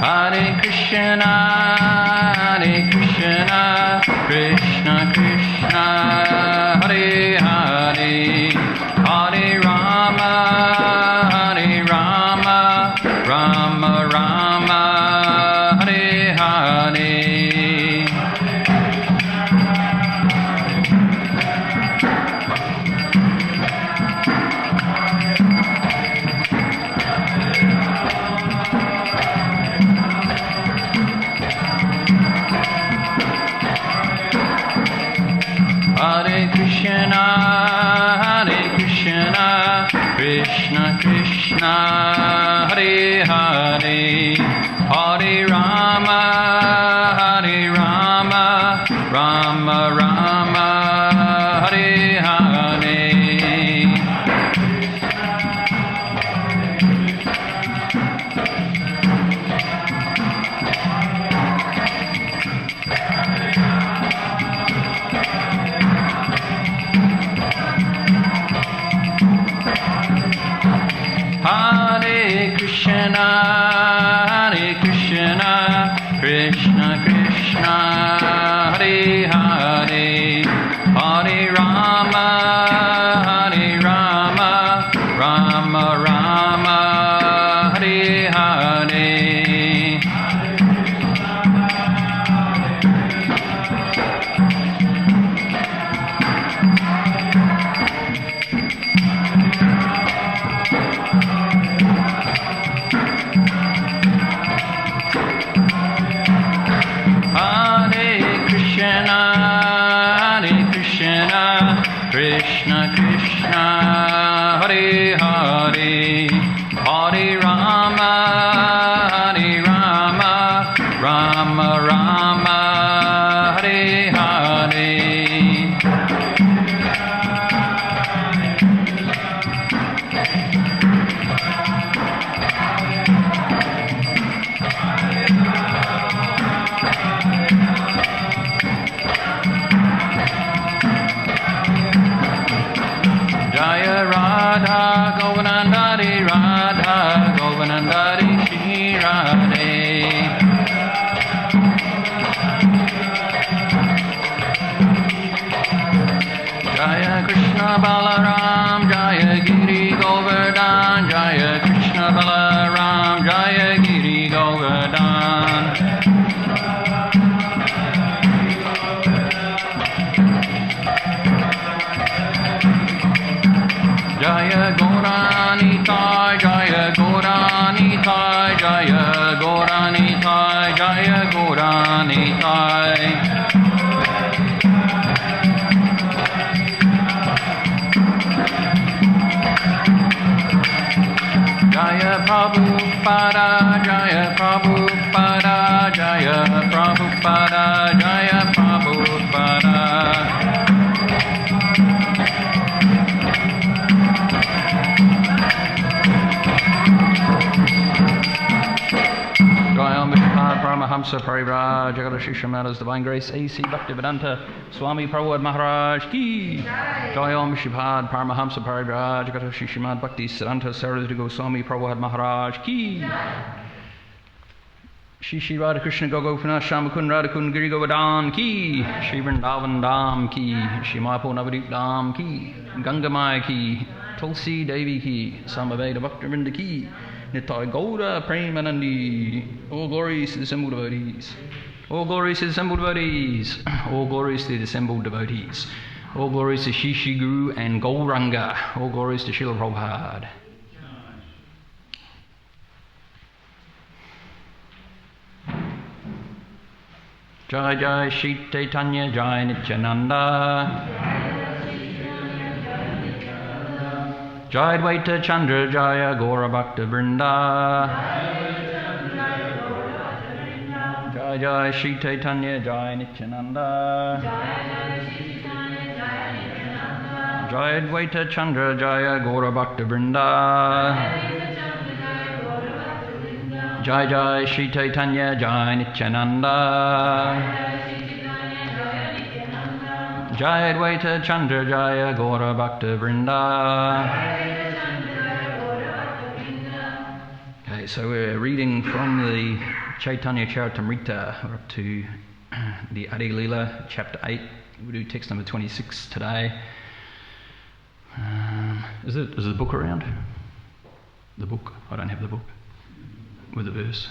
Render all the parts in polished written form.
Hare Krishna, Krishna Krishna, Hare Hare, Hare Rama, Rama Rama, Hare Hare. Hare Krishna, Krishna Krishna, Hare Hare, Hare Rama, Rama Rama, Hare Hare. Hare Krishna, Krishna Krishna, Hare Hare, Hare Rama, Rama Rama, Hare Hare. Krishna Krishna, Hare Hare, Hare Rama, Rama Rama, Hare Hare. Jaya Radha Govardhana Radha Govardhana Shri Radhe. Jaya Krishna Balaram, Jaya Giri Govardhan, Jaya Krishna Balaram, Jaya Giri Govardhan. Jaya Gauranitai, Jaya Gauranitai, Jaya Gauranitai, Jaya Gauranitai. Jaya Prabhupada, Jaya Prabhupada, Jaya Prabhupada, Jaya Prabhupada. Paramahamsa Parivraj, Jagadashi Srimada's Divine Grace, A.C. Bhaktivedanta, Swami Prabhupada Maharaj Ki. Jai Om Shibhad Paramahamsa Parivraj, Jagadashi Srimad Bhakti Siddhanta Saraswati Goswami Prabhupada Maharaj Ki. Shri Radha Krishna Gopinath Shamakun Radhakun Giri Govardhan Ki. Shri Vrindavan Dham Ki. Shri Mahaprabhu Navadip Dham Ki. Gangamaya Ki. Tulsi Devi Ki. Samaveda Bhaktivinoda Ki. Nitai Gaura Premanandi. All glories to the assembled devotees. All glories to the assembled devotees. All glories to the assembled devotees. All glories to Shishi Guru and Gauranga. All glories to Srila Prabhupada. Jai Jai Shri Caitanya Jai Nityananda. Jai Advaita Chandra Jaya Gaura Bhakta Vrinda. Jai Jai Shri Caitanya Jai Nityananda. Jai Advaita Chandra Jaya Gaura Bhakta Vrinda. Jai Jai Shri Caitanya Jai Nityananda. Jai Advaita Chandra Jaya Gaura Bhakta Vrinda. Okay, so we're reading from the Caitanya Caritamrita. We're up to the Adi-lila, chapter 8. We'll do text number 26 today. Is the book around? The book? I don't have the book with the verse.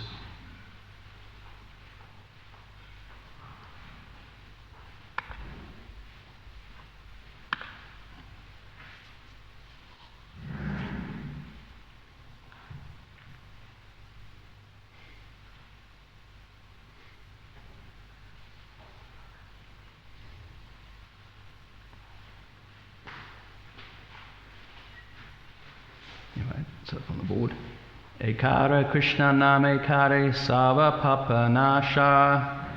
Anyway, it's up on the board. Ekara Krishna Name Kare Sava Papa Nasha.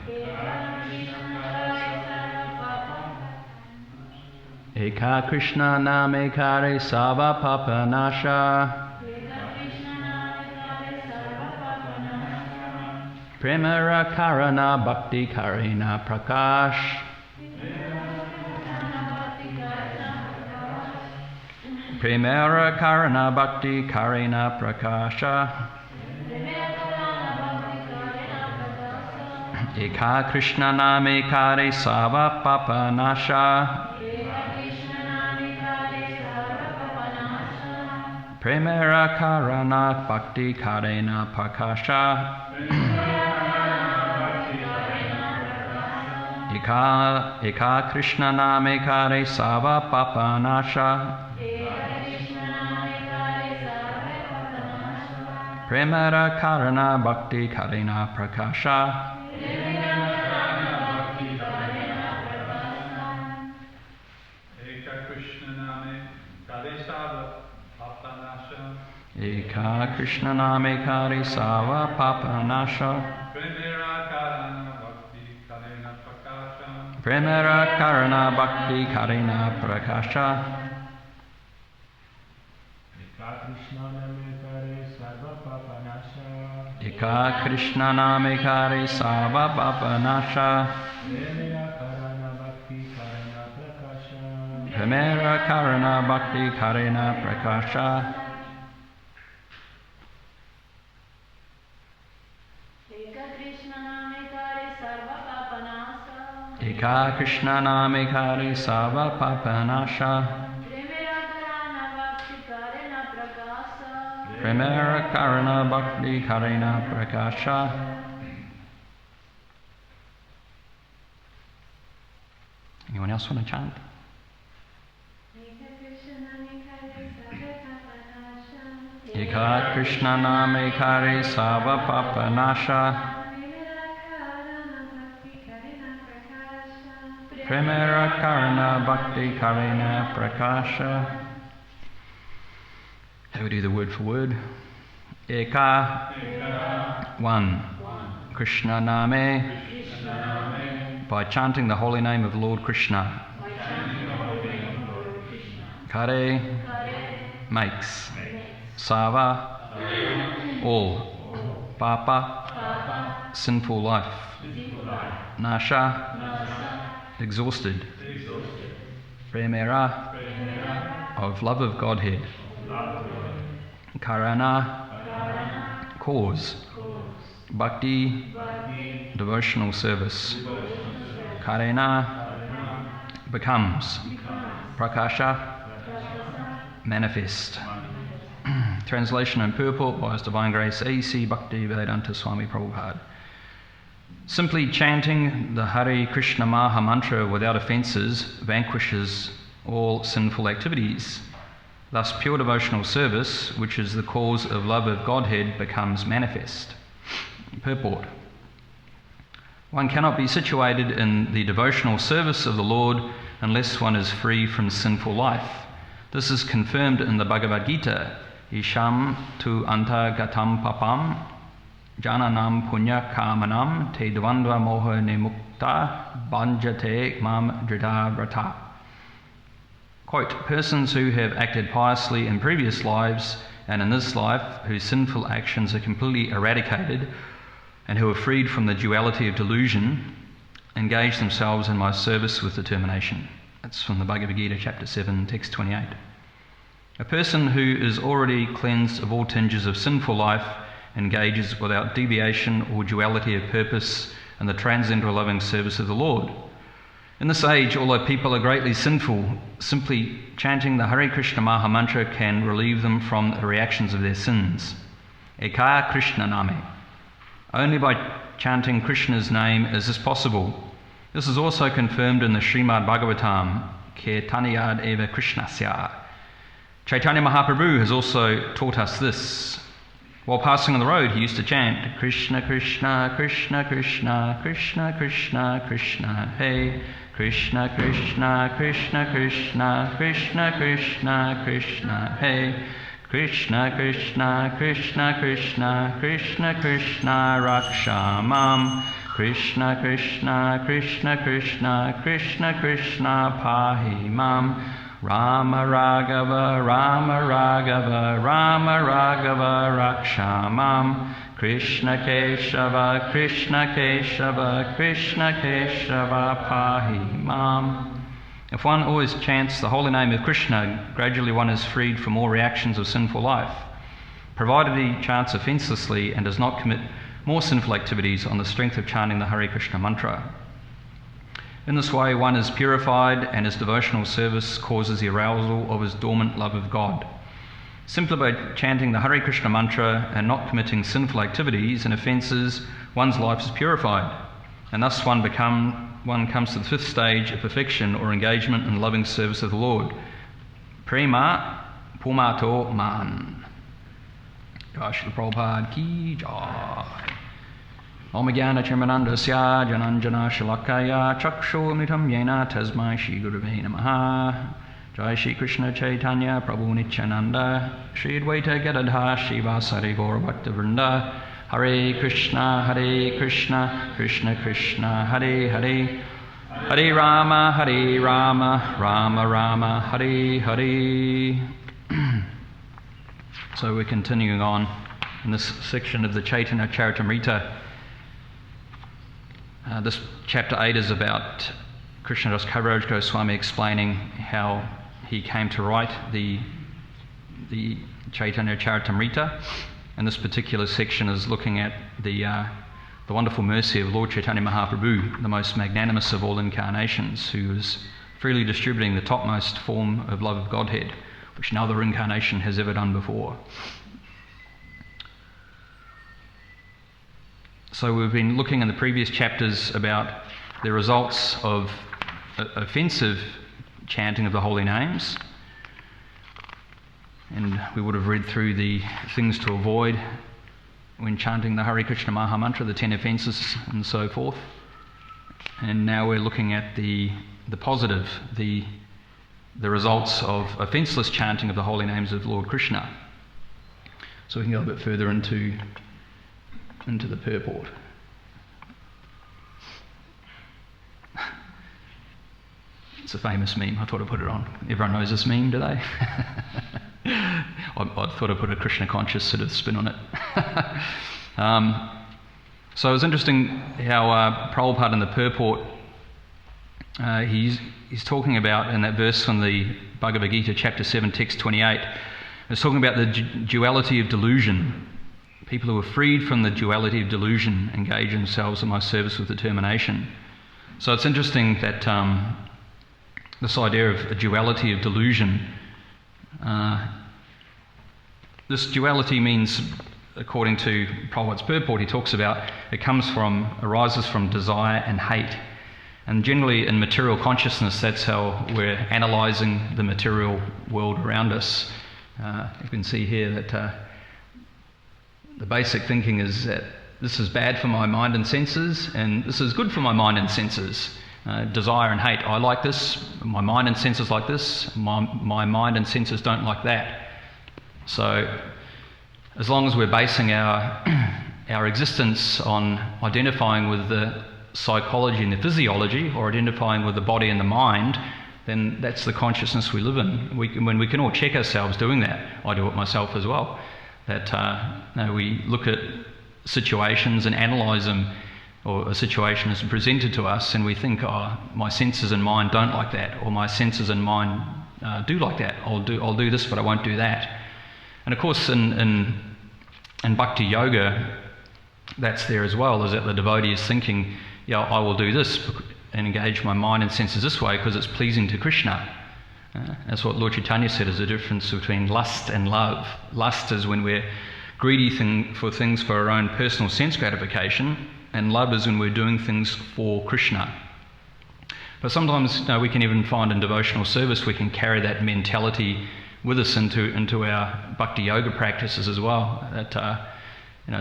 Eka Krishna Name Kare Sava Papa Nasha. Premara Karana Bhakti Karena Prakash. Premara Karana Bhakti Karena Prakasha. Eka Krishna Name Kare Sava Papa Nasha. Premara Karana Bhakti Karena Prakasha. Eka Krishna Name Kare Sava Papa Nasha. Premara Karana Bhakti Karena Prakasha. Eka Krishna Name Kare Sava Papa Nasha. Premara Karana Bhakti Karena Prakasha. Eka Krishna Name Kare Sava Papa Nasha. Premara Karana Bhakti Karena Prakasha. Eka Krishna Name Kare Sava Papa Nasha. Premara Karana Bhakti Karena Prakasha. Anyone else want to chant? Eka Krishna Name Kare Sava Papa Nasha. Premara Karana Bhakti Karena Prakasha. How we do the word for word? Eka. One. Krishna Name. By chanting the holy name of Lord Krishna. Kare. Makes. Sava. All. Papa. Sinful life. Nasha. Exhausted. Premara. Of love of Godhead. Karana, cause. Bhakti, devotional service. Karena, becomes. Prakasha, manifest. Translation and purport by His Divine Grace A.C. Bhakti Vedanta Swami Prabhupada. Simply chanting the Hare Krishna Maha Mantra without offences vanquishes all sinful activities. Thus, pure devotional service, which is the cause of love of Godhead, becomes manifest. Purport. One cannot be situated in the devotional service of the Lord unless one is free from sinful life. This is confirmed in the Bhagavad Gita. Isham tu anta gatam papam jananam punya kamanam te dvandva moha nimukta banjate mam drita vrata. Quote, persons who have acted piously in previous lives and in this life, whose sinful actions are completely eradicated and who are freed from the duality of delusion, engage themselves in my service with determination. That's from the Bhagavad Gita, chapter 7, text 28. A person who is already cleansed of all tinges of sinful life engages without deviation or duality of purpose in the transcendental loving service of the Lord. In this age, although people are greatly sinful, simply chanting the Hare Krishna Maha Mantra can relieve them from the reactions of their sins. Eka Krishna Name. Only by chanting Krishna's name is this possible. This is also confirmed in the Srimad Bhagavatam, Caitanya eva Krishnasya. Caitanya Mahaprabhu has also taught us this. While passing on the road, he used to chant, Krishna Krishna Krishna Krishna Krishna Krishna Krishna Hey, Krishna Krishna Krishna Krishna Krishna Krishna Krishna Hey, Krishna Krishna Krishna Krishna Krishna Krishna Raksha Mam, Krishna Krishna Krishna Krishna Krishna Krishna Pahi Mam, Rama Raghava Rama Raghava Rama Raghava Raksha Mam, Krishna Keshava Krishna Keshava Krishna Keshava Pahi Mam. If one always chants the holy name of Krishna, gradually one is freed from all reactions of sinful life, provided he chants offencelessly and does not commit more sinful activities on the strength of chanting the Hare Krishna mantra. In this way, one is purified and his devotional service causes the arousal of his dormant love of God. Simply by chanting the Hare Krishna mantra and not committing sinful activities and offences, one's life is purified, and thus one comes to the fifth stage of perfection or engagement in loving service of the Lord. Prema Pumato Man. Jai Srila Prabhupada Ki Jai. Om Jnana Chirmanandasya Jananjana Shalakaya Chakshu Amritam Yena Tasmai Shri Gurave Namaha. Jai Shri Krishna Chaitanya Prabhu Nityananda Shri Advaita Gadadha Shri Vasari Gaura Bhakta Vrinda. Hare Krishna Krishna Krishna Hare Hare, Hare Rama Rama Rama Hare Hare. So we're continuing on in this section of the Chaitanya Caritamrita. This chapter 8 is about Krishnadas Kaviraj Goswami explaining how he came to write the Chaitanya Caritamrita. And this particular section is looking at the wonderful mercy of Lord Chaitanya Mahaprabhu, the most magnanimous of all incarnations, who is freely distributing the topmost form of love of Godhead, which no other incarnation has ever done before. So we've been looking in the previous chapters about the results of offensive chanting of the holy names. And we would have read through the things to avoid when chanting the Hare Krishna Maha Mantra, the 10 offences and so forth. And now we're looking at the positive, the results of offenceless chanting of the holy names of Lord Krishna. So we can go a bit further into the purport. It's a famous meme. I thought I'd put it on. Everyone knows this meme, do they? I thought I'd put a Krishna conscious sort of spin on it. So it was interesting how Prabhupada in the purport, he's talking about in that verse from the Bhagavad Gita, chapter 7, text 28, he's talking about the duality of delusion. People who are freed from the duality of delusion engage themselves in my service with determination. So it's interesting that this idea of a duality of delusion, this duality means, according to Prabhupada's purport, he talks about arises from desire and hate. And generally in material consciousness, that's how we're analysing the material world around us. You can see here that the basic thinking is that this is bad for my mind and senses, and this is good for my mind and senses. Desire and hate, I like this, my mind and senses like this, my mind and senses don't like that. So as long as we're basing our existence on identifying with the psychology and the physiology, or identifying with the body and the mind, then that's the consciousness we live in. When we can all check ourselves doing that. I do it myself as well. That we look at situations and analyse them, or a situation is presented to us and we think, oh, my senses and mind don't like that, or my senses and mind do like that. I'll do this, but I won't do that. And of course, in And bhakti yoga, that's there as well, is that the devotee is thinking, yeah, I will do this and engage my mind and senses this way because it's pleasing to Krishna. That's what Lord Caitanya said is the difference between lust and love. Lust is when we're greedy for things for our own personal sense gratification, and love is when we're doing things for Krishna. But sometimes we can even find in devotional service we can carry that mentality with us into our bhakti yoga practices as well. That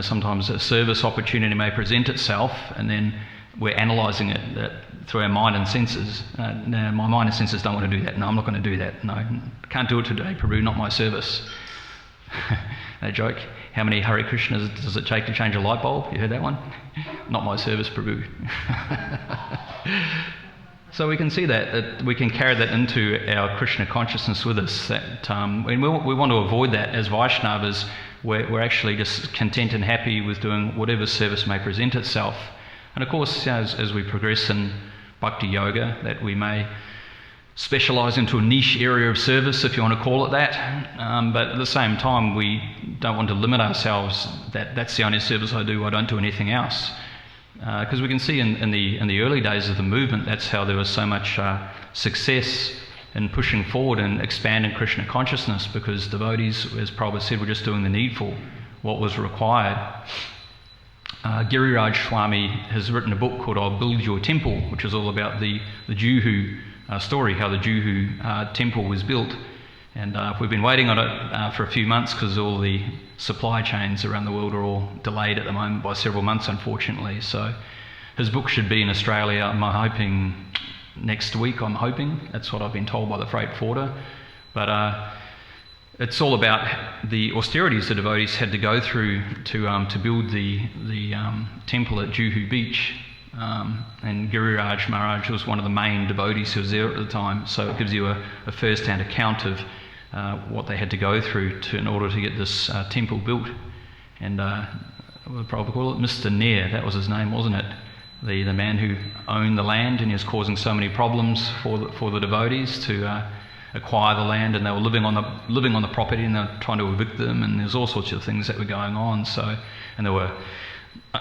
sometimes a service opportunity may present itself, and then we're analysing it through our mind and senses. No, my mind and senses don't want to do that. No, I'm not going to do that. No, can't do it today, Prabhu, not my service. That joke. How many Hare Krishnas does it take to change a light bulb? You heard that one? Not my service, Prabhu. So we can see that we can carry that into our Krishna consciousness with us. And we want to avoid that as Vaishnavas. We're actually just content and happy with doing whatever service may present itself. And of course, as we progress in bhakti yoga, that we may specialise into a niche area of service, if you want to call it that. But at the same time, we don't want to limit ourselves that that's the only service I do, I don't do anything else. Because we can see in the early days of the movement, that's how there was so much success in pushing forward and expanding Krishna consciousness, because devotees, as Prabhupada said, were just doing the needful, what was required. Giriraj Swami has written a book called I'll Build Your Temple, which is all about the Juhu story, how the Juhu temple was built. And we've been waiting on it for a few months because all the supply chains around the world are all delayed at the moment by several months, unfortunately. So his book should be in Australia, I'm hoping, next week, I'm hoping. That's what I've been told by the freight forwarder. But it's all about the austerities the devotees had to go through to build the temple at Juhu Beach. And Giriraj Maharaj was one of the main devotees who was there at the time. So it gives you a first-hand account of what they had to go through in order to get this temple built. And we'll probably call it Mr. Nair, that was his name, wasn't it? The man who owned the land, and he was causing so many problems for the devotees to acquire the land, and they were living on the property, and they were trying to evict them, and there's all sorts of things that were going on. And there were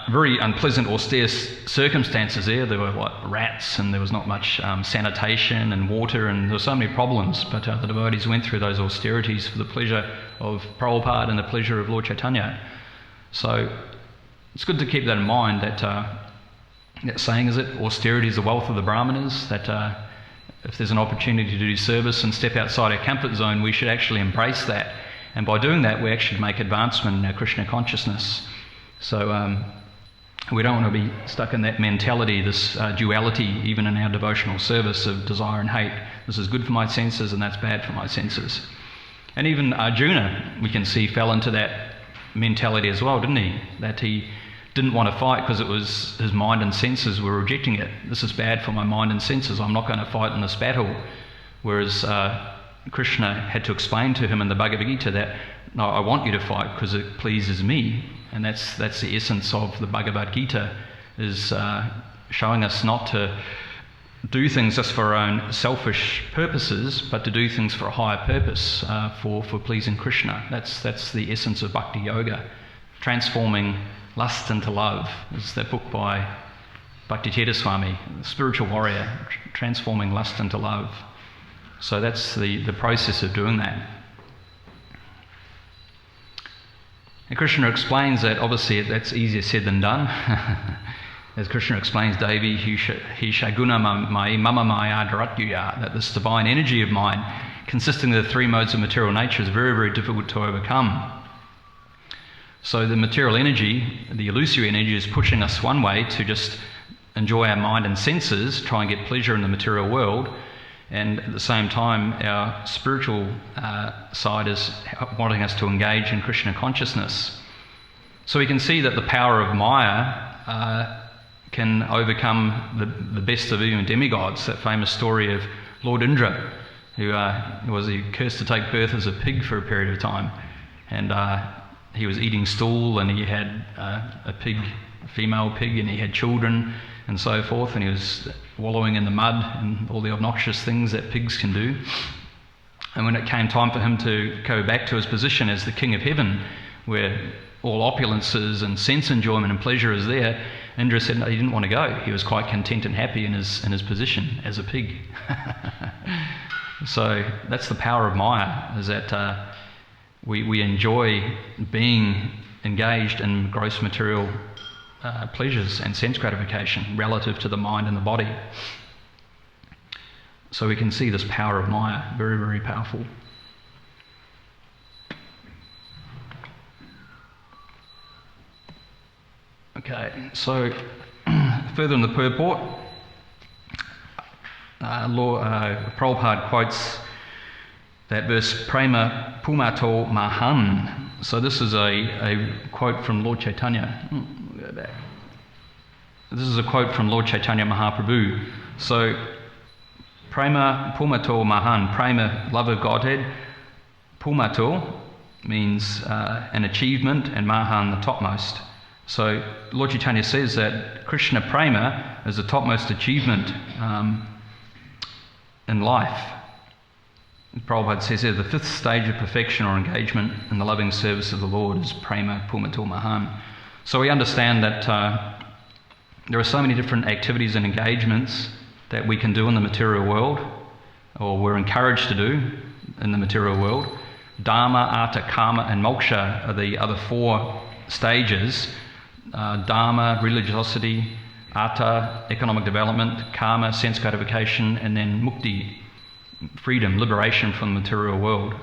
very unpleasant, austere circumstances there. There were rats, and there was not much sanitation and water, and there were so many problems. But the devotees went through those austerities for the pleasure of Prabhupada and the pleasure of Lord Caitanya. So it's good to keep that in mind, that saying, is it, austerity is the wealth of the Brahmanas, that if there's an opportunity to do service and step outside our comfort zone, we should actually embrace that. And by doing that, we actually make advancement in our Krishna consciousness. So we don't want to be stuck in that mentality, this duality, even in our devotional service of desire and hate. This is good for my senses and that's bad for my senses. And even Arjuna, we can see, fell into that mentality as well, didn't he? That he didn't want to fight because it was his mind and senses were rejecting it. This is bad for my mind and senses. I'm not going to fight in this battle. Whereas Krishna had to explain to him in the Bhagavad Gita that, no, I want you to fight because it pleases me. And that's the essence of the Bhagavad Gita, is showing us not to do things just for our own selfish purposes, but to do things for a higher purpose, for pleasing Krishna. That's the essence of Bhakti Yoga. Transforming lust into love is that book by Bhakti Swami, the spiritual warrior, transforming lust into love. So that's the process of doing that. And Krishna explains that, obviously, that's easier said than done. As Krishna explains, Devi, Hishaguna Mai Mama Maya Dharatyuya, that this divine energy of mine, consisting of the three modes of material nature, is very, very difficult to overcome. So the material energy, the illusory energy, is pushing us one way to just enjoy our mind and senses, try and get pleasure in the material world, and at the same time our spiritual side is wanting us to engage in Krishna consciousness. So we can see that the power of Maya can overcome the best of even demigods. That famous story of Lord Indra, who was cursed to take birth as a pig for a period of time, and he was eating stool, and he had a female pig, and he had children and so forth, and he was wallowing in the mud and all the obnoxious things that pigs can do. And when it came time for him to go back to his position as the king of heaven, where all opulences and sense enjoyment and pleasure is there, Indra said no, he didn't want to go. He was quite content and happy in his position as a pig. So that's the power of Maya, is that we enjoy being engaged in gross material pleasures and sense gratification relative to the mind and the body. So we can see this power of Maya, very, very powerful. Okay, so further in the purport, Prabhupada quotes that verse, Prema Pumato Mahan. So this is a quote from Lord Caitanya. We'll go back. This is a quote from Lord Caitanya Mahaprabhu. So, Prema Pumato Mahan, Prema, love of Godhead. Pumato means an achievement, and Mahan, the topmost. So, Lord Chaitanya says that Krishna Prema is the topmost achievement in life. Prabhupada says here, the fifth stage of perfection or engagement in the loving service of the Lord is Prema Pumato Mahan. So we understand that there are so many different activities and engagements that we can do in the material world, or we're encouraged to do in the material world. Dharma, Artha, Karma and Moksha are the other four stages. Dharma, religiosity; Artha, economic development; Karma, sense gratification; and then Mukti, freedom, liberation from the material world.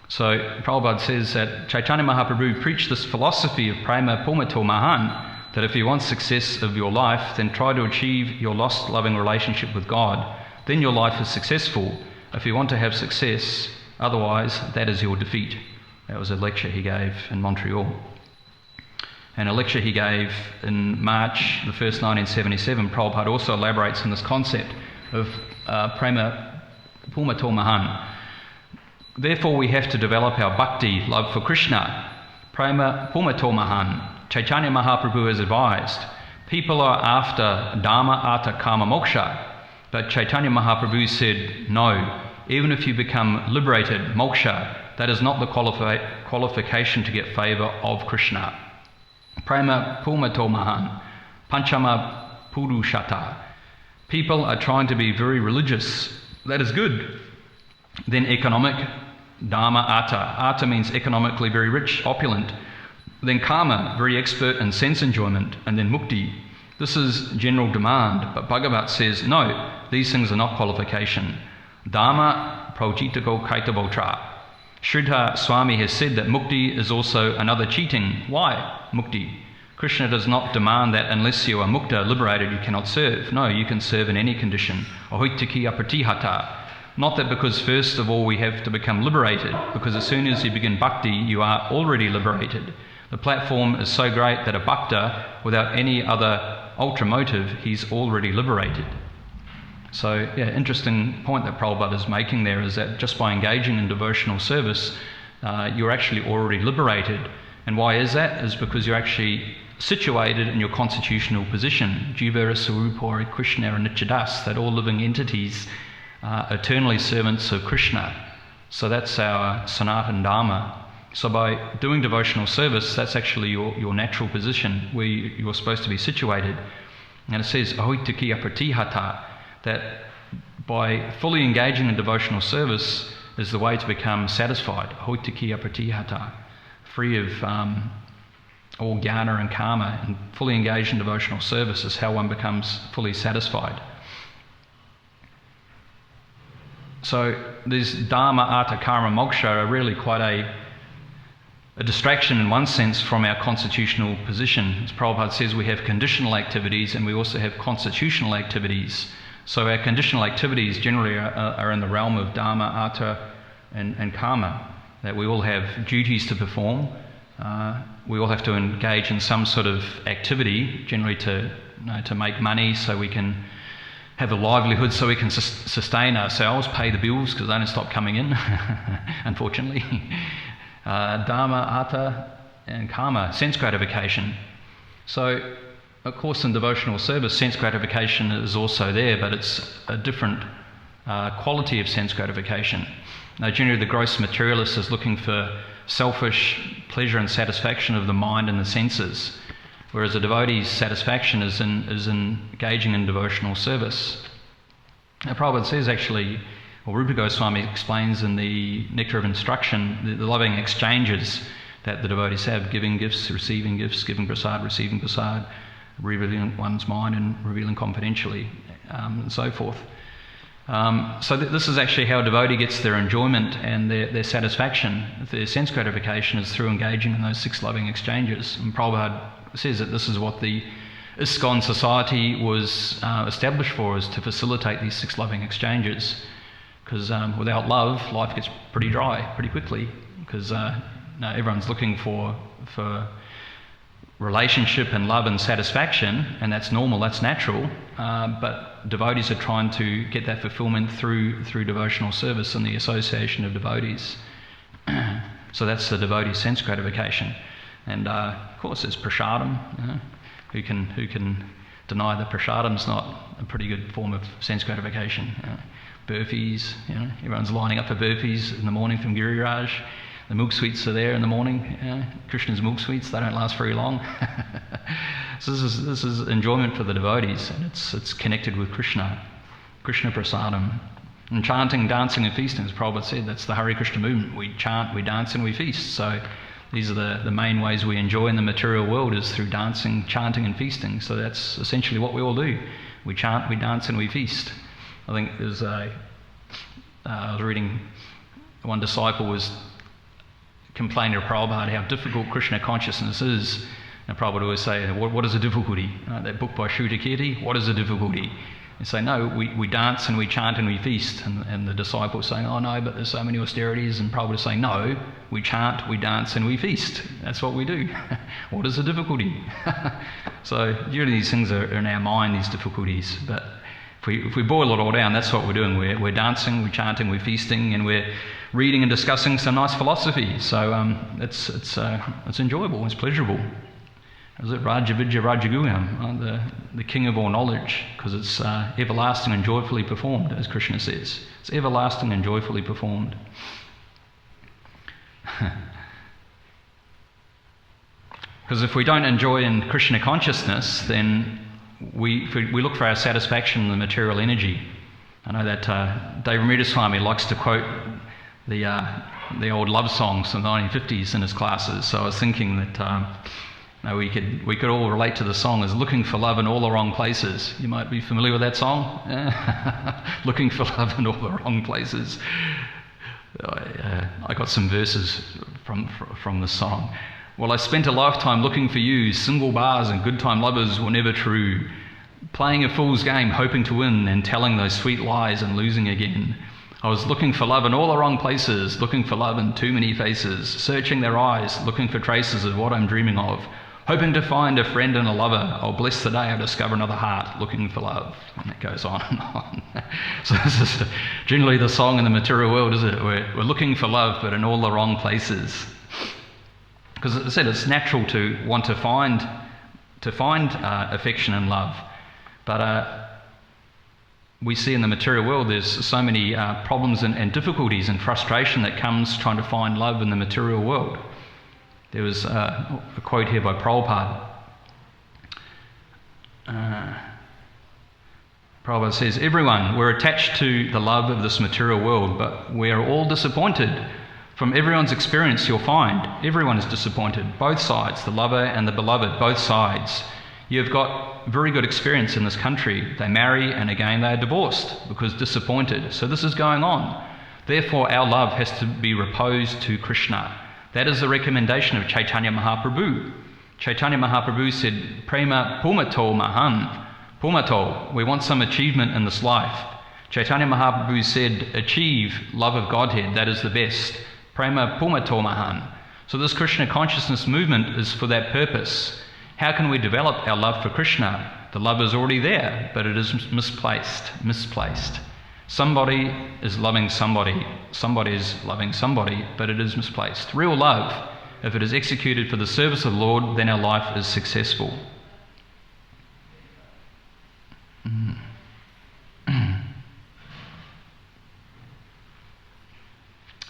So Prabhupada says that Chaitanya Mahaprabhu preached this philosophy of Prema Pumato Mahan, that if you want success of your life, then try to achieve your lost loving relationship with God. Then your life is successful. If you want to have success, otherwise that is your defeat. That was a lecture he gave in Montreal. And a lecture he gave in March the 1st, 1977, Prabhupada also elaborates on this concept of Prema Pumato Mahan. Therefore we have to develop our bhakti, love for Krishna. Prema Pumato Mahan. Chaitanya Mahaprabhu has advised, people are after Dharma, Artha, Karma, Moksha. But Chaitanya Mahaprabhu said, no, even if you become liberated, Moksha, that is not the qualification to get favour of Krishna. Prema Pumato Mahan. Panchama Purushata. People are trying to be very religious. That is good. Then economic, Dharma, Artha. Artha means economically very rich, opulent. Then Karma, very expert in sense enjoyment. And then Mukti. This is general demand, but Bhagavat says, no, these things are not qualification. Dharma, Projitako Kaitabotra. Sridhar Swami has said that Mukti is also another cheating. Why Mukti? Krishna does not demand that unless you are mukta, liberated, you cannot serve. No, you can serve in any condition. Ahoitaki apratihata. Not that because first of all we have to become liberated, because as soon as you begin bhakti, you are already liberated. The platform is so great that a bhakta, without any other ultra motive, he's already liberated. So, yeah, interesting point that Prabhupada is making there is that just by engaging in devotional service, you're actually already liberated. And why is that? Is because you're actually situated in your constitutional position. Jivara Sarupari Krishna and Nityadas, that all living entities are eternally servants of Krishna. So that's our Sanatana Dharma. So by doing devotional service, that's actually your natural position where you're supposed to be situated. And it says, ahoitaki apratihata, that by fully engaging in devotional service is the way to become satisfied. Ahoitaki apratihata, free of all jnana and karma, and fully engaged in devotional service is how one becomes fully satisfied. So these dharma, artha, karma, moksha are really quite a distraction in one sense from our constitutional position. As Prabhupada says, we have conditional activities and we also have constitutional activities. So our conditional activities generally are in the realm of dharma, artha and karma, that we all have duties to perform. We all have to engage in some sort of activity, generally to make money so we can have a livelihood, so we can sustain ourselves, pay the bills because they don't stop coming in, unfortunately. Dharma, artha and karma, sense gratification. So, of course, in devotional service, sense gratification is also there, but it's a different quality of sense gratification. Now, generally, the gross materialist is looking for selfish pleasure and satisfaction of the mind and the senses, whereas a devotee's satisfaction is in engaging in devotional service. Now, Prabhupada says actually, or Rupa Goswami explains in the Nectar of Instruction, the loving exchanges that the devotees have, giving gifts, receiving gifts, giving prasad, receiving prasad, revealing one's mind and revealing confidentially, and so forth. So this is actually how a devotee gets their enjoyment and their satisfaction, their sense gratification, is through engaging in those 6 loving exchanges. And Prabhupada says that this is what the ISKCON society was established for, is to facilitate these 6 loving exchanges. Because without love, life gets pretty dry pretty quickly, because everyone's looking for relationship and love and satisfaction, and that's normal, that's natural, but devotees are trying to get that fulfillment through devotional service and the association of devotees. So that's the devotee sense gratification. And of course there's prasadam. Who can deny that prasadam's not a pretty good form of sense gratification? Burpees, everyone's lining up for burpees in the morning from Giriraj. The milk sweets are there in the morning. Krishna's milk sweets, they don't last very long. So this is enjoyment for the devotees, and it's connected with Krishna prasadam. And chanting, dancing and feasting, as Prabhupada said, that's the Hare Krishna movement. We chant, we dance and we feast. So these are the main ways we enjoy in the material world, is through dancing, chanting and feasting. So that's essentially what we all do. We chant, we dance and we feast. I think there's I was reading, one disciple was complaining to Prabhupada how difficult Krishna consciousness is. And Prabhupada always say, what is the difficulty? That book by Shruta Kirti, what is the difficulty? And say, no, we dance and we chant and we feast. And the disciple saying, oh no, but there's so many austerities. And Prabhupada saying, no, we chant, we dance and we feast. That's what we do. What is the difficulty? So usually these things are in our mind, these difficulties. But if we boil it all down, that's what we're doing. We're dancing, we're chanting, we're feasting, and we're reading and discussing some nice philosophy. So it's enjoyable, it's pleasurable. Is it Raja Vidya Rajaguhyam, the king of all knowledge, because it's everlasting and joyfully performed, as Krishna says. It's everlasting and joyfully performed. Because if we don't enjoy in Krishna consciousness, then we look for our satisfaction in the material energy. I know that Devotees Swami likes to quote the old love songs from the 1950s in his classes. So I was thinking that we could all relate to the song as looking for love in all the wrong places. You might be familiar with that song. Looking for love in all the wrong places. I got some verses from the song. Well, I spent a lifetime looking for you. Single bars and good time lovers were never true. Playing a fool's game, hoping to win, and telling those sweet lies and losing again. I was looking for love in all the wrong places, looking for love in too many faces, searching their eyes, looking for traces of what I'm dreaming of, hoping to find a friend and a lover. Oh, bless the day I discover another heart, looking for love. And it goes on and on. So this is generally the song in the material world, is it? We're looking for love, but in all the wrong places. Because as I said, it's natural to want to find affection and love, but we see in the material world there's so many problems and difficulties and frustration that comes trying to find love in the material world. There was a quote here by Prabhupada. Prabhupada says, everyone, we're attached to the love of this material world, but we are all disappointed. From everyone's experience, you'll find everyone is disappointed, both sides, the lover and the beloved, both sides. You've got very good experience in this country. They marry and again they are divorced because disappointed. So this is going on. Therefore, our love has to be reposed to Krishna. That is the recommendation of Caitanya Mahaprabhu. Caitanya Mahaprabhu said, Prema Pumato Mahan. Pumato, we want some achievement in this life. Caitanya Mahaprabhu said, achieve love of Godhead, that is the best. Prema Pumato Mahan. So this Krishna consciousness movement is for that purpose. How can we develop our love for Krishna? The love is already there, but it is misplaced. Somebody is loving somebody. Somebody is loving somebody, but it is misplaced. Real love, if it is executed for the service of the Lord, then our life is successful.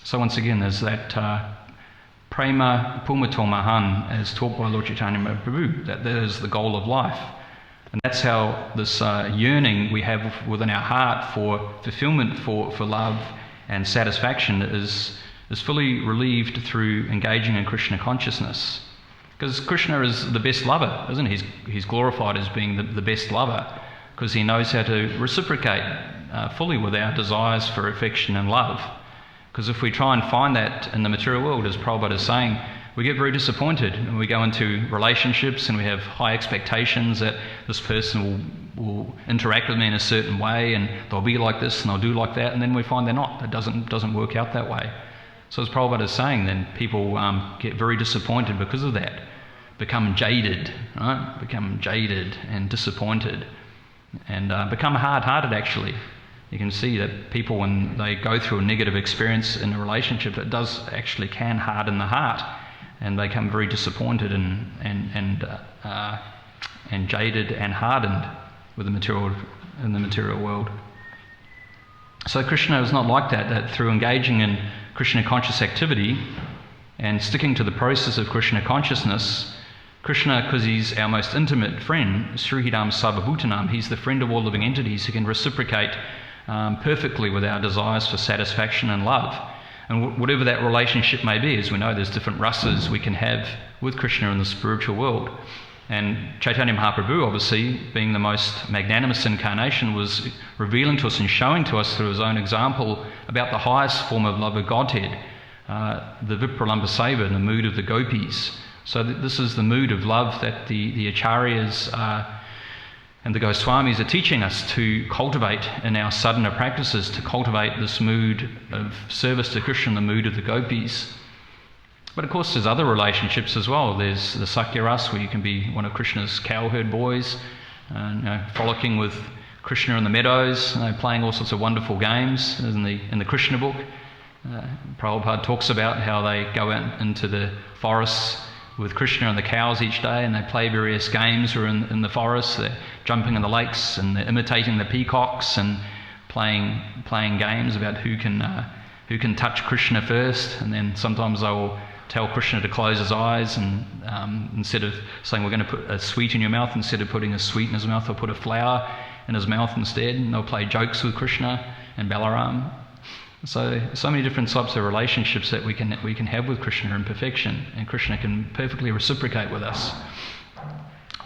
So once again, there's that Prema Pumato Mahan, as taught by Lord Chaitanya Mahaprabhu, that is the goal of life. And that's how this yearning we have within our heart for fulfillment, for love and satisfaction is fully relieved through engaging in Krishna consciousness. Because Krishna is the best lover, isn't he? He's glorified as being the best lover because he knows how to reciprocate fully with our desires for affection and love. Because if we try and find that in the material world, as Prabhupada is saying, we get very disappointed and we go into relationships and we have high expectations that this person will interact with me in a certain way and they'll be like this and they'll do like that, and then we find they're not. It doesn't work out that way. So as Prabhupada is saying, then people get very disappointed because of that, become jaded, right? Become jaded and disappointed and become hard-hearted actually. You can see that people, when they go through a negative experience in a relationship, it does actually can harden the heart, and they become very disappointed and jaded and hardened with the material world. So Krishna is not like that. That through engaging in Krishna conscious activity and sticking to the process of Krishna consciousness, Krishna, because he's our most intimate friend, Srihidam Sarvabhutanam, he's the friend of all living entities. He can reciprocate perfectly with our desires for satisfaction and love. And whatever that relationship may be, as we know, there's different rasas we can have with Krishna in the spiritual world. And Chaitanya Mahaprabhu, obviously, being the most magnanimous incarnation, was revealing to us and showing to us through his own example about the highest form of love of Godhead, the Vipralamba Seva, the mood of the gopis. So this is the mood of love that the acharyas and the Goswamis are teaching us to cultivate in our sadhana practices, to cultivate this mood of service to Krishna, the mood of the gopis. But of course there's other relationships as well. There's the Sakya Ras, where you can be one of Krishna's cowherd boys, frolicking with Krishna in the meadows, playing all sorts of wonderful games in the Krishna book. Prabhupada talks about how they go out into the forests with Krishna and the cows each day, and they play various games or in the forests. They're jumping in the lakes and they're imitating the peacocks and playing games about who can touch Krishna first. And then sometimes they will tell Krishna to close his eyes, and instead of saying we're going to put a sweet in your mouth, instead of putting a sweet in his mouth, they'll put a flower in his mouth instead. And they'll play jokes with Krishna and Balaram. So many different types of relationships that we can have with Krishna in perfection, and Krishna can perfectly reciprocate with us.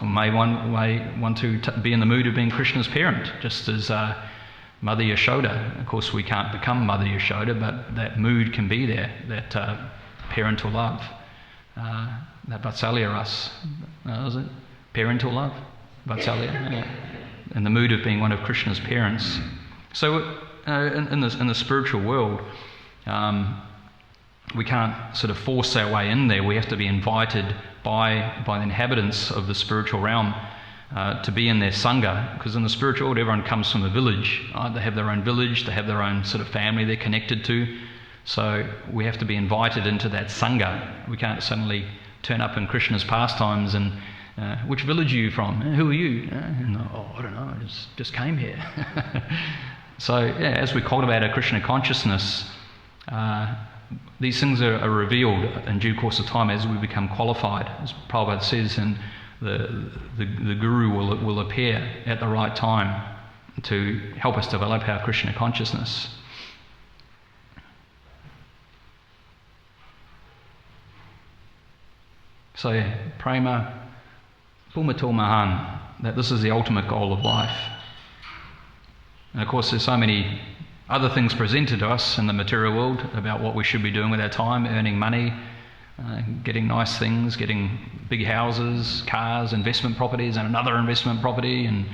We may want to be in the mood of being Krishna's parent, just as Mother Yashoda. Of course, we can't become Mother Yashoda, but that mood can be there, that parental love, that Vatsalya Ras, is it? Parental love? Vatsalya? Yeah. In the mood of being one of Krishna's parents. So in the spiritual world, we can't sort of force our way in there. We have to be invited by the inhabitants of the spiritual realm to be in their sangha, because in the spiritual world everyone comes from a village. Right? They have their own village, they have their own sort of family they're connected to. So we have to be invited into that sangha. We can't suddenly turn up in Krishna's pastimes and which village are you from? Who are you? And, I don't know, I just came here. So as we cultivate our Krishna consciousness, these things are revealed in due course of time as we become qualified. As Prabhupada says, and the Guru will appear at the right time to help us develop our Krishna consciousness. So Prema Pumato Mahan, that this is the ultimate goal of life. And of course there's so many other things presented to us in the material world about what we should be doing with our time, earning money, getting nice things, getting big houses, cars, investment properties and another investment property, and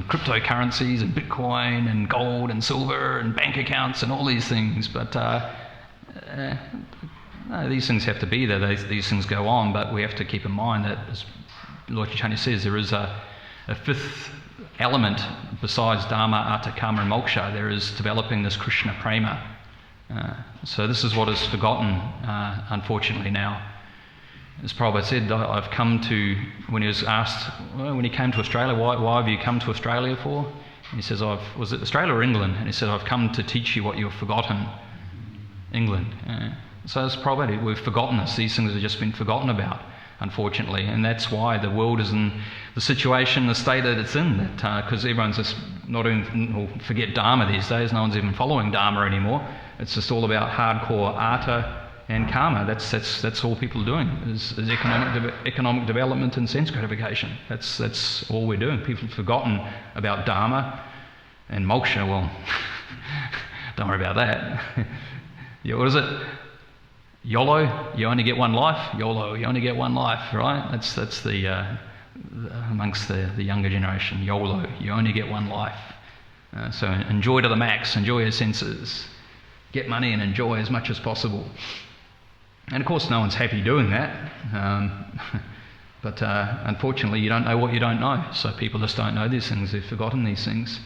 cryptocurrencies and Bitcoin and gold and silver and bank accounts and all these things. But these things have to be there, these things go on, but we have to keep in mind that, as Lord Chaitanya says, there is a fifth element besides Dharma, Artha, Karma and Moksha. There is developing this Krishna Prema. So this is what is forgotten, unfortunately, now. As Prabhupada said, I've come to, when he was asked, when he came to Australia, why have you come to Australia for? And he says, was it Australia or England? And he said, I've come to teach you what you've forgotten. England. So it's probably we've forgotten this. These things have just been forgotten about, unfortunately, and that's why the world is in the situation, the state that it's in. That because everyone's just not even forget Dharma these days. No one's even following Dharma anymore. It's just all about hardcore artha and karma. That's all people are doing is economic development and sense gratification. That's all we're doing. People have forgotten about Dharma and moksha. Well, don't worry about that. Yeah, what is it? YOLO, you only get one life. YOLO, you only get one life, right? That's the amongst the younger generation. YOLO, you only get one life. So enjoy to the max, enjoy your senses, get money and enjoy as much as possible. And of course, no one's happy doing that. But unfortunately, you don't know what you don't know. So people just don't know these things. They've forgotten these things.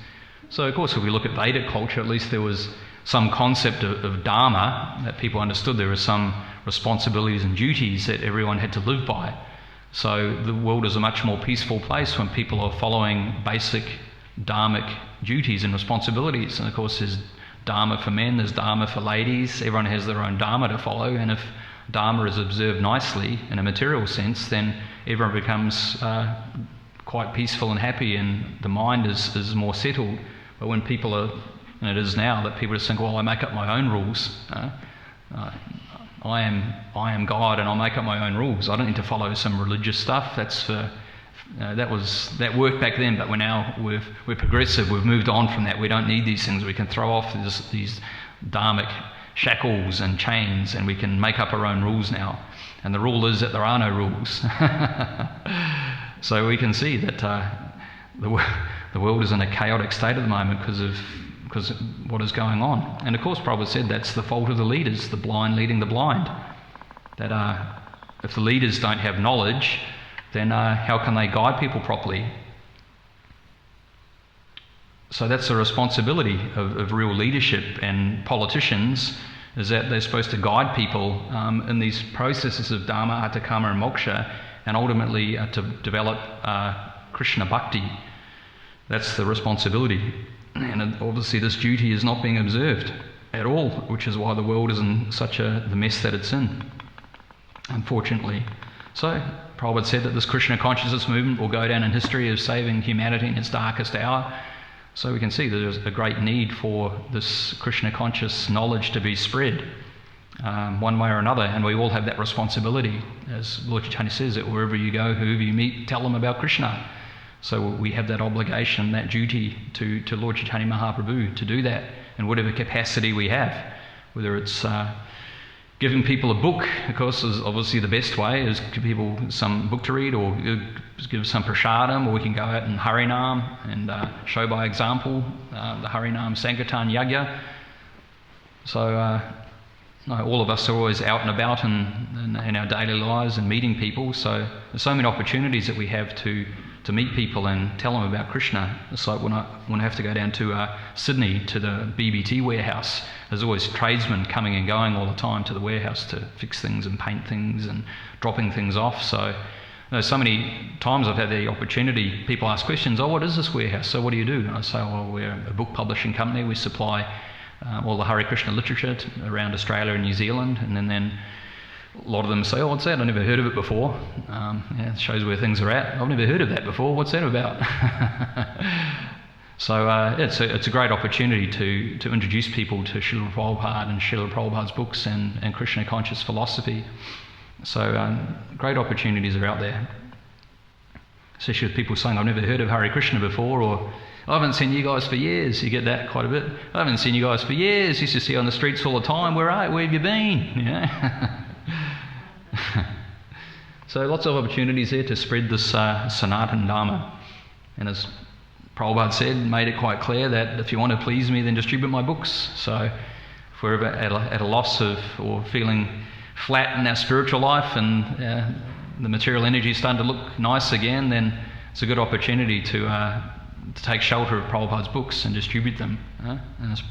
So of course, if we look at Vedic culture, at least there was some concept of Dharma that people understood. There were some responsibilities and duties that everyone had to live by. So the world is a much more peaceful place when people are following basic dharmic duties and responsibilities. And of course, there's Dharma for men, there's Dharma for ladies. Everyone has their own Dharma to follow. And if Dharma is observed nicely in a material sense, then everyone becomes quite peaceful and happy, and the mind is more settled. But when people are, and it is now, that people just think, well, I make up my own rules. I am God, and I'll make up my own rules. I don't need to follow some religious stuff. That's for that worked back then, but we're progressive. We've moved on from that. We don't need these things. We can throw off these dharmic shackles and chains, and we can make up our own rules now. And the rule is that there are no rules. So we can see that the world is in a chaotic state at the moment because of what is going on. And of course, Prabhupada said that's the fault of the leaders, the blind leading the blind. That if the leaders don't have knowledge, then how can they guide people properly? So that's the responsibility of real leadership and politicians, is that they're supposed to guide people in these processes of Dharma, Artha, Karma and Moksha, and ultimately to develop Krishna Bhakti. That's the responsibility. And obviously this duty is not being observed at all, which is why the world is in such the mess that it's in, unfortunately. So Prabhupada said that this Krishna consciousness movement will go down in history as saving humanity in its darkest hour. So we can see that there's a great need for this Krishna conscious knowledge to be spread one way or another, and we all have that responsibility. As Lord Chaitanya says, that wherever you go, whoever you meet, tell them about Krishna. So we have that obligation, that duty to Lord Chaitanya Mahaprabhu to do that in whatever capacity we have, whether it's giving people a book, of course, is obviously the best way, is give people some book to read, or give some prasadam, or we can go out and Harinam and show by example the Harinam Sankirtan Yagya. So all of us are always out and about in our daily lives and meeting people, so there's so many opportunities that we have to meet people and tell them about Krishna. It's like when I have to go down to Sydney to the BBT warehouse, there's always tradesmen coming and going all the time to the warehouse to fix things and paint things and dropping things off. So there's so many times I've had the opportunity, people ask questions, oh, what is this warehouse? So what do you do? And I say, well, we're a book publishing company. We supply all the Hare Krishna literature around Australia and New Zealand. And then a lot of them say, oh, what's that? I've never heard of it before. It shows where things are at. I've never heard of that before. What's that about? So it's a great opportunity to introduce people to Srila Prabhupada and Srila Prabhupada's books and Krishna conscious philosophy. So great opportunities are out there. Especially with people saying, I've never heard of Hare Krishna before, or I haven't seen you guys for years. You get that quite a bit. I haven't seen you guys for years. Used to see you on the streets all the time. Where have you been? You know? So lots of opportunities there to spread this Sanatana Dharma. And as Prabhupada said, made it quite clear that if you want to please me, then distribute my books. So if we're ever at a loss of or feeling flat in our spiritual life and the material energy is starting to look nice again, then it's a good opportunity to take shelter of Prabhupada's books and distribute them. And as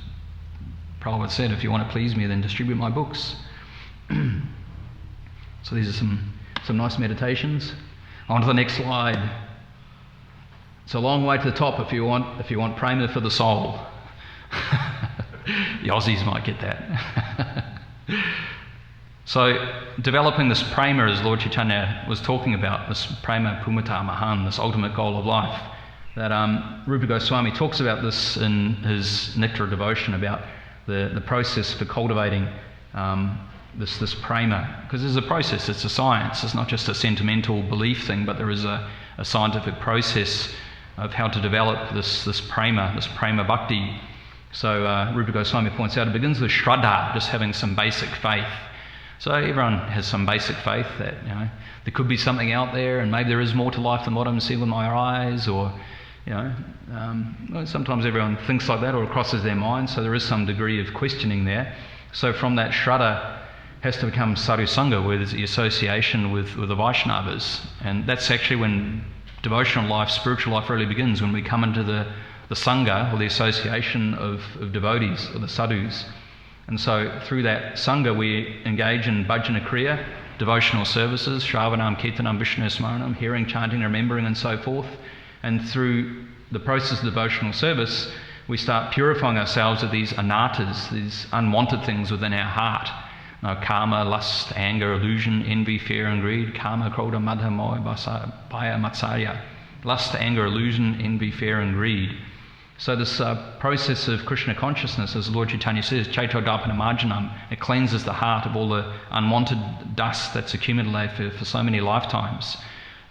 Prabhupada said, if you want to please me, then distribute my books. So these are some nice meditations. On to the next slide. It's a long way to the top if you want prema for the soul. The Aussies might get that. So developing this prema, as Lord Chaitanya was talking about, this prema pumata mahan, this ultimate goal of life, that Rupa Goswami talks about this in his Nectar of Devotion, about the process for cultivating this prema. Because there's a process, it's a science, it's not just a sentimental belief thing, but there is a scientific process of how to develop this prema bhakti. So Rupa Goswami points out it begins with shraddha, just having some basic faith. So everyone has some basic faith that, you know, there could be something out there, and maybe there is more to life than what I'm seeing with my eyes, or, you know, well, sometimes everyone thinks like that or it crosses their mind, so there is some degree of questioning there. So from that shraddha has to become sadhu sangha, where there's the association with the Vaishnavas, and that's actually when devotional life, spiritual life really begins, when we come into the sangha, or the association of devotees, or the sadhus. And so through that sangha we engage in bhajana kriya, devotional services, shravanam, kirtanam, vishnu smaranam, hearing, chanting, remembering and so forth. And through the process of devotional service we start purifying ourselves of these anartas, these unwanted things within our heart. Karma, lust, anger, illusion, envy, fear and greed. Karma, krodha, madha, moha, bhaya, matsarya. Lust, anger, illusion, envy, fear and greed. So this process of Krishna consciousness, as Lord Chaitanya says, chaito dharpana marjanam, it cleanses the heart of all the unwanted dust that's accumulated for so many lifetimes.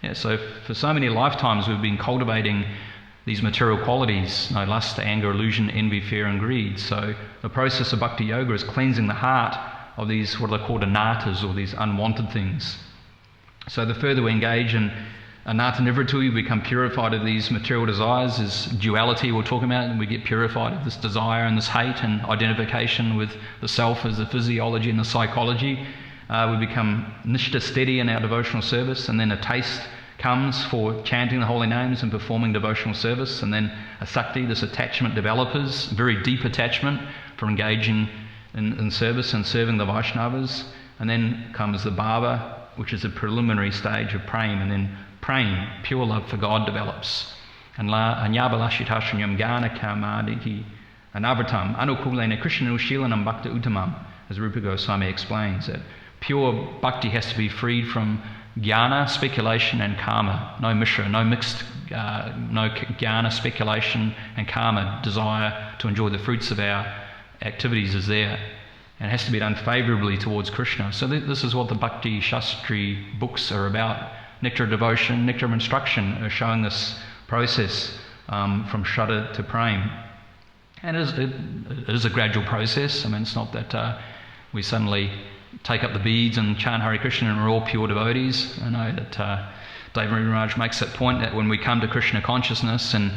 Yeah, so for so many lifetimes we've been cultivating these material qualities, lust, anger, illusion, envy, fear and greed. So the process of bhakti yoga is cleansing the heart of these, what are called anartas, or these unwanted things. So the further we engage in anarta nivritti, we become purified of these material desires. As duality we'll talk about, and we get purified of this desire and this hate and identification with the self as the physiology and the psychology. We become nishta, steady in our devotional service, and then a taste comes for chanting the holy names and performing devotional service, and then a sakti, this attachment develops, very deep attachment for engaging in service and serving the Vaishnavas. And then comes the bhava, which is a preliminary stage of prem, and then prem, pure love for God, develops. And anyabalashitashanyam gana kamadiki anavratam anukulena krishna ushilanam bhakta uttamam, as Rupa Goswami explains, that pure bhakti has to be freed from jnana, speculation and karma. No mishra, no mixed, no jnana, speculation and karma. Desire to enjoy the fruits of our activities is there, and it has to be done favourably towards Krishna. So this is what the Bhakti Shastri books are about. Nectar of Devotion, Nectar of Instruction are showing this process from Shraddha to Prem. And it is a gradual process. I mean, it's not that we suddenly take up the beads and chant Hare Krishna and we're all pure devotees. I know that David Maharaj makes that point, that when we come to Krishna consciousness and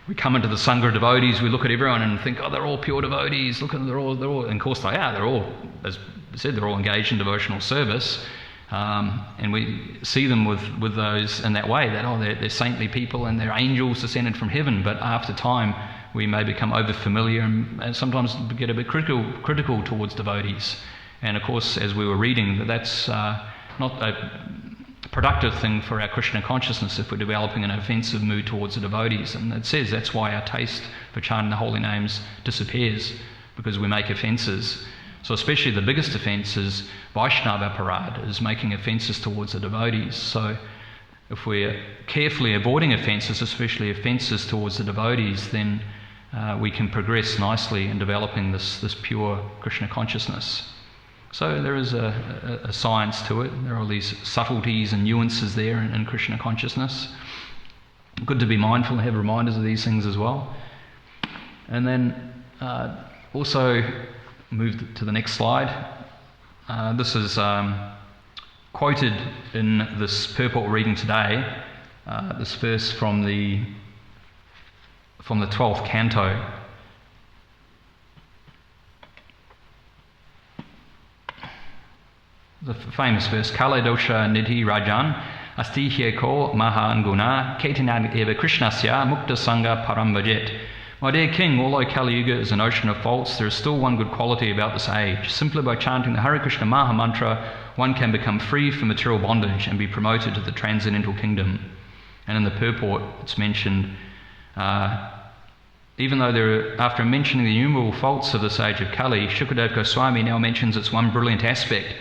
we come into the Sangha of devotees, we look at everyone and think, oh, they're all pure devotees. Look at them, they're all, and of course they are. They're all, as I said, they're all engaged in devotional service. And we see them with those in that way, that, oh, they're saintly people and they're angels descended from heaven. But after time, we may become over-familiar and sometimes get a bit critical towards devotees. And of course, as we were reading, that's not a productive thing for our Krishna consciousness if we're developing an offensive mood towards the devotees. And it says that's why our taste for chanting the holy names disappears, because we make offences. So especially the biggest offence is Vaishnava parad, is making offences towards the devotees. So if we're carefully avoiding offences, especially offences towards the devotees, then we can progress nicely in developing this pure Krishna consciousness. So there is a science to it. There are all these subtleties and nuances there in Krishna consciousness. Good to be mindful and have reminders of these things as well. And then also move to the next slide. This is quoted in this purport reading today, this verse from the 12th canto. The famous verse, Kale dosha nidhi rajan asti hyeko maha anguna Caitanya eva krishnasya mukta sangha param bhajet. My dear King, although Kali Yuga is an ocean of faults, there is still one good quality about this age. Simply by chanting the Hare Krishna Maha Mantra, one can become free from material bondage and be promoted to the transcendental kingdom. And in the purport, it's mentioned, even though after mentioning the innumerable faults of this age of Kali, Shukadeva Goswami now mentions its one brilliant aspect,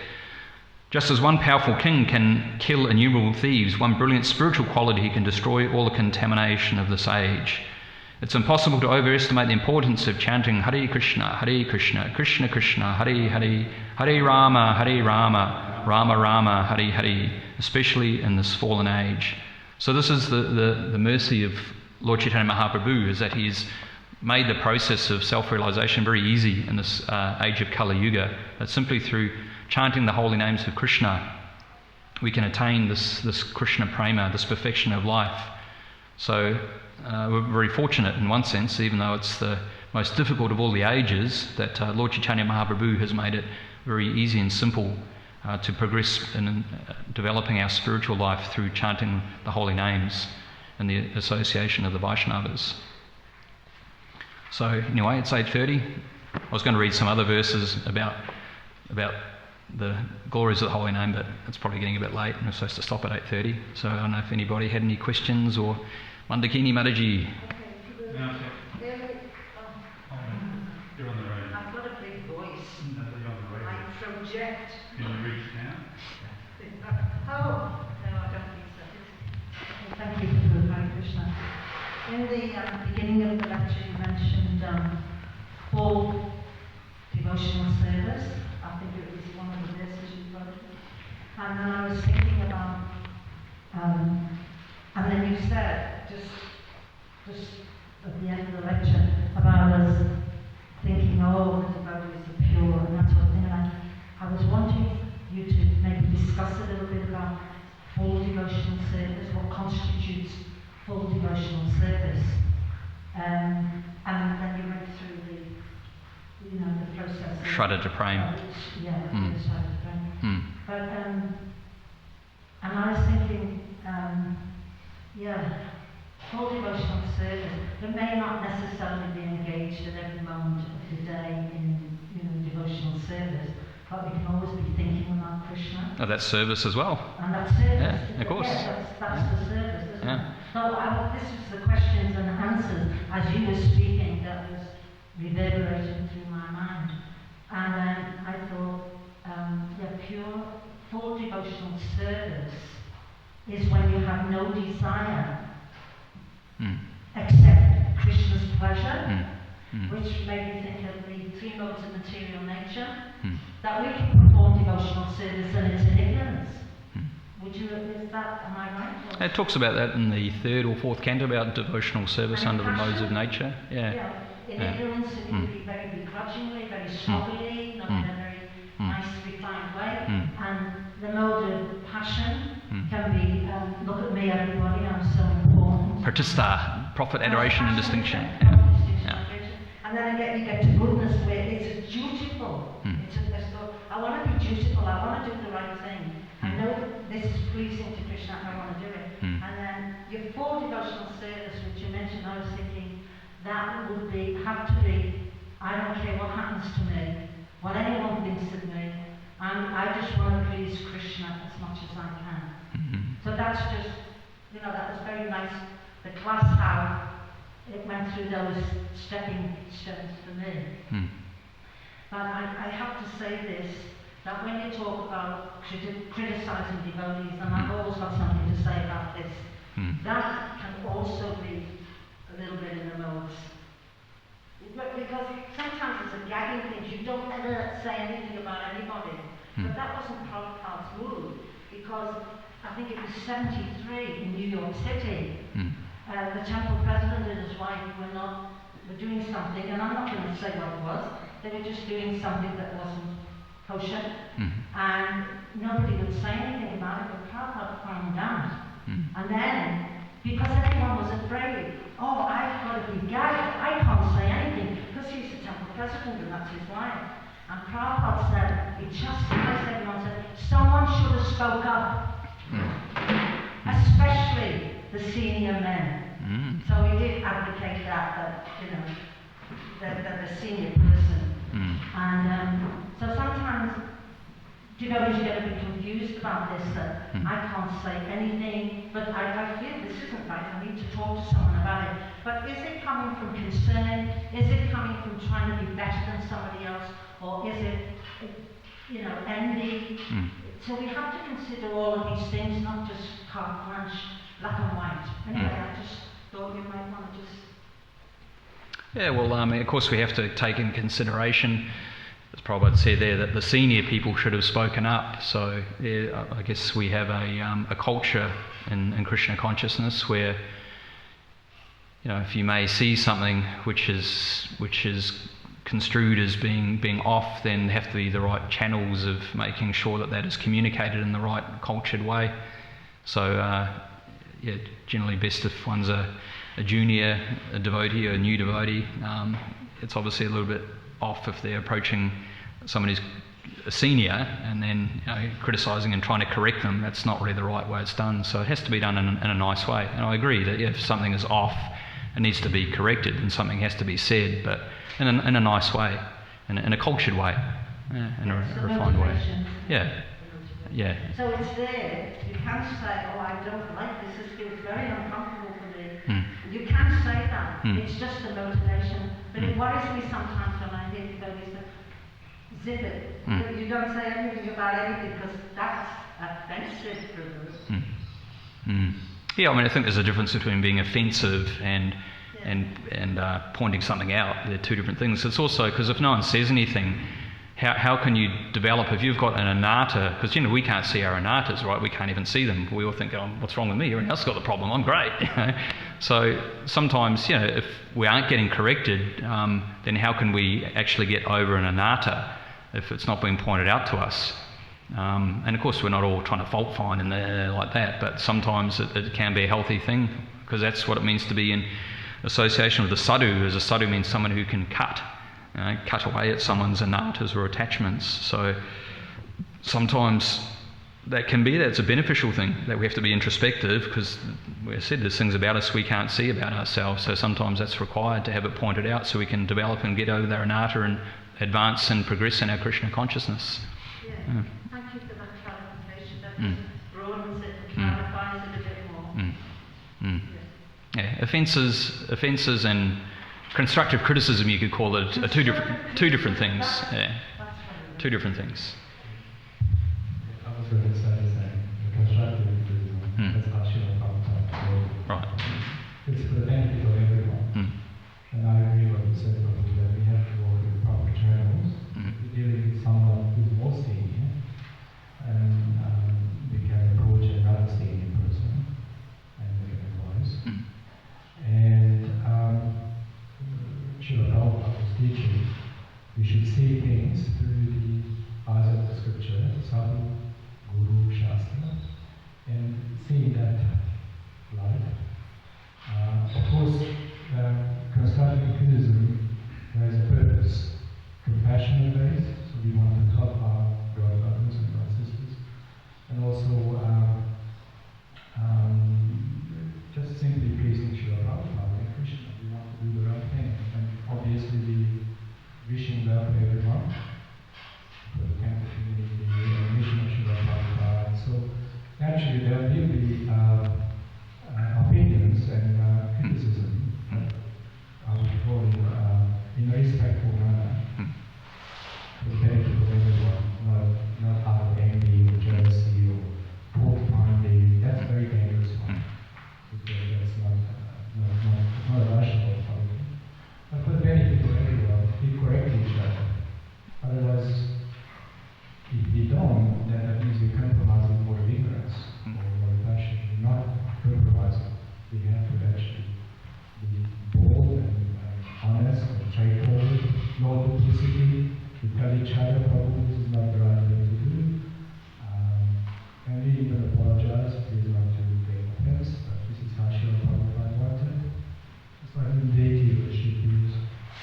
Just as one powerful king can kill innumerable thieves, one brilliant spiritual quality can destroy all the contamination of this age. It's impossible to overestimate the importance of chanting Hare Krishna, Krishna Krishna, Hare Hare, Hare Rama, Rama Rama, Hare Hare, especially in this fallen age. So this is the mercy of Lord Chaitanya Mahaprabhu, is that he's made the process of self-realization very easy in this age of Kali Yuga. That simply through chanting the holy names of Krishna, we can attain this Krishna prema, this perfection of life. So we're very fortunate in one sense, even though it's the most difficult of all the ages, that Lord Chaitanya Mahaprabhu has made it very easy and simple to progress in developing our spiritual life through chanting the holy names and the association of the Vaishnavas. So anyway, it's 8:30. I was going to read some other verses about the glories of the holy name, but it's probably getting a bit late and we're supposed to stop at 8:30. So I don't know if anybody had any questions, or Mandakini Mataji. You're on the radio. I've got a big voice. No, you're on the radio. I project. Can you reach down? Oh, no, I don't think so. Thank you for the Hare Krishna. In the beginning of the lecture, you mentioned full devotional service. I think it was one of the verses you quoted. And then I was thinking about, and then you said, just at the end of the lecture, about us thinking, oh, the devotees are pure and that sort of thing. And I was wanting you to maybe discuss a little bit about full devotional service, what constitutes full devotional service. And then you went through the process. Shraddha Prem. Yeah, Shraddha Prem. But, and I was thinking, full devotional service, but may not necessarily be engaged at every moment of the day in devotional service, but we can always be thinking about Krishna. Oh, that's service as well. And that's service. Yeah, of course. Yeah, that's the service, isn't it? Yeah. So this was the questions and answers as you were speaking that was reverberating through my mind. And I thought, pure, full devotional service is when you have no desire except Krishna's pleasure, which made me think of the three modes of material nature, that we can perform devotional service and it's in ignorance. Am I right? It talks about that in the 3rd or 4th canto about devotional service under the modes of nature. Yeah. In ignorance, it can be very begrudgingly, very sloppily, not in a very nice, refined way. And the mode of passion can be, look at me, everybody, I'm so important. Pratista, profit, adoration, and distinction. And then again, you get to goodness where it's dutiful. I want to be dutiful, I want to do the right thing. I know that this is pleasing to Krishna, I want to do it. And then your full devotional service, which you mentioned, I was thinking that would have to be, I don't care what happens to me, what anyone thinks of me, and I just want to please Krishna as much as I can. So that's just, that was very nice. The class, how it went through those stepping stones for me. But I have to say this, that when you talk about criticizing devotees, and I've always got something to say about this, that can also be a little bit in the modes. Because sometimes it's a gagging thing, you don't ever say anything about anybody. But that wasn't Prabhupada's mood, because I think it was 73 in New York City. The temple president and his wife were doing something, and I'm not going to say what it was, they were just doing something that wasn't kosher, and nobody would say anything about it, but Prabhupada calmed down. And then, because everyone was afraid, I've got to be gagged, I can't say anything, because he's the temple president and that's his wife. And Prabhupada said, he chastised everyone, said, someone should have spoke up, especially the senior men. So he did advocate that the senior person. And so sometimes devotees get a bit confused about this, that I can't say anything, but I feel this isn't right, I need to talk to someone about it. But is it coming from concern? Is it coming from trying to be better than somebody else? Or is it, envy? So we have to consider all of these things, not just carte blanche, black and white. Anyway, I just thought you might want to just... Yeah, well, of course we have to take in consideration, as Prabhupada said there, that the senior people should have spoken up. So yeah, I guess we have a culture in Krishna consciousness where, if you may see something which is construed as being off, then there have to be the right channels of making sure that is communicated in the right cultured way. So generally best if one's a junior, a devotee, or a new devotee. It's obviously a little bit off if they're approaching someone who's a senior and then criticising and trying to correct them. That's not really the right way it's done. So it has to be done in a nice way. And I agree that if something is off, it needs to be corrected and something has to be said, but in a nice way, in a cultured way, in a refined way. Yeah. So it's there. You can't say, "Oh, I don't like this. This feels very uncomfortable for me." You can't say that. It's just a motivation. But it worries me sometimes when I hear devotees that zip it. You don't say anything about anything because that's offensive for them. Yeah, I think there's a difference between being offensive and pointing something out. They're two different things. It's also because if no one says anything, how can you develop, if you've got an anatta, because we can't see our anattas, right? We can't even see them. We all think, "Oh, what's wrong with me? Everyone else has got the problem, I'm great." So sometimes, if we aren't getting corrected, then how can we actually get over an anatta if it's not being pointed out to us? And of course we're not all trying to fault find and like that, but sometimes it can be a healthy thing, because that's what it means to be in association with a sadhu. As a sadhu means someone who can cut away at someone's anattas or attachments. So sometimes that's a beneficial thing, that we have to be introspective, because we said there's things about us we can't see about ourselves. So sometimes that's required to have it pointed out so we can develop and get over their anatta and advance and progress in our Krishna consciousness. Yeah. Thank you for that clarification. That just broadens it and clarifies it a bit more. Yeah, offences and constructive criticism, you could call it, are two different things. Yeah, two different things. I was going to say the constructive criticism, that's how Srimad Bhagavatam. Right. It's for the benefit of everyone. And I agree with what you said, Prabhu, that we have to walk in proper channels. We're dealing with someone who's more senior, and we can approach another senior person and give advice. And Srila Prabhupada was teaching, we should see things through the eyes of the scripture, sadhu, guru, shastra, and see that light. Of course, constructive criticism has a purpose, compassionate based, so we want to help our brothers and our sisters, and also just simply pleasing Srila Prabhupada and Krishna. We want to do the right thing, and obviously we wishing well for everyone, for the temple community, the mission of Srila Prabhupada. So naturally there will be opinions and criticism. I would call in a respectful manner, for the benefit of everyone, not out of envy or jealousy or fault finding. That's a very dangerous one, because that's not a rational approach. But for the benefit of everyone, we correct each other. Otherwise, if we don't, then that means we're compromising more ignorance or more passion. We're not compromising. We have to actually be bold and honest and straightforward, no duplicity. We tell each other, "Prabhu, this is not the right thing to do." And we even apologize, please not to take offense, but this is how Srila Prabhupada wanted. So I think deity should be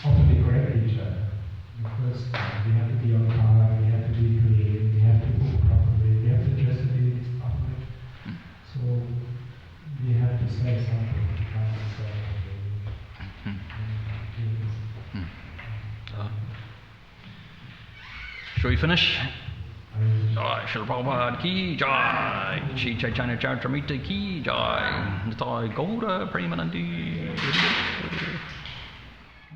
often correct each other. Because we have to be on time, we have to be clean, we have to cook properly, we have to dress the ladies properly. So we have to say something. Shall we finish? Jai Srila Prabhupada ki jai, Shri Caitanya Caritamrita ki jai, Nitai Gaura Premanandi.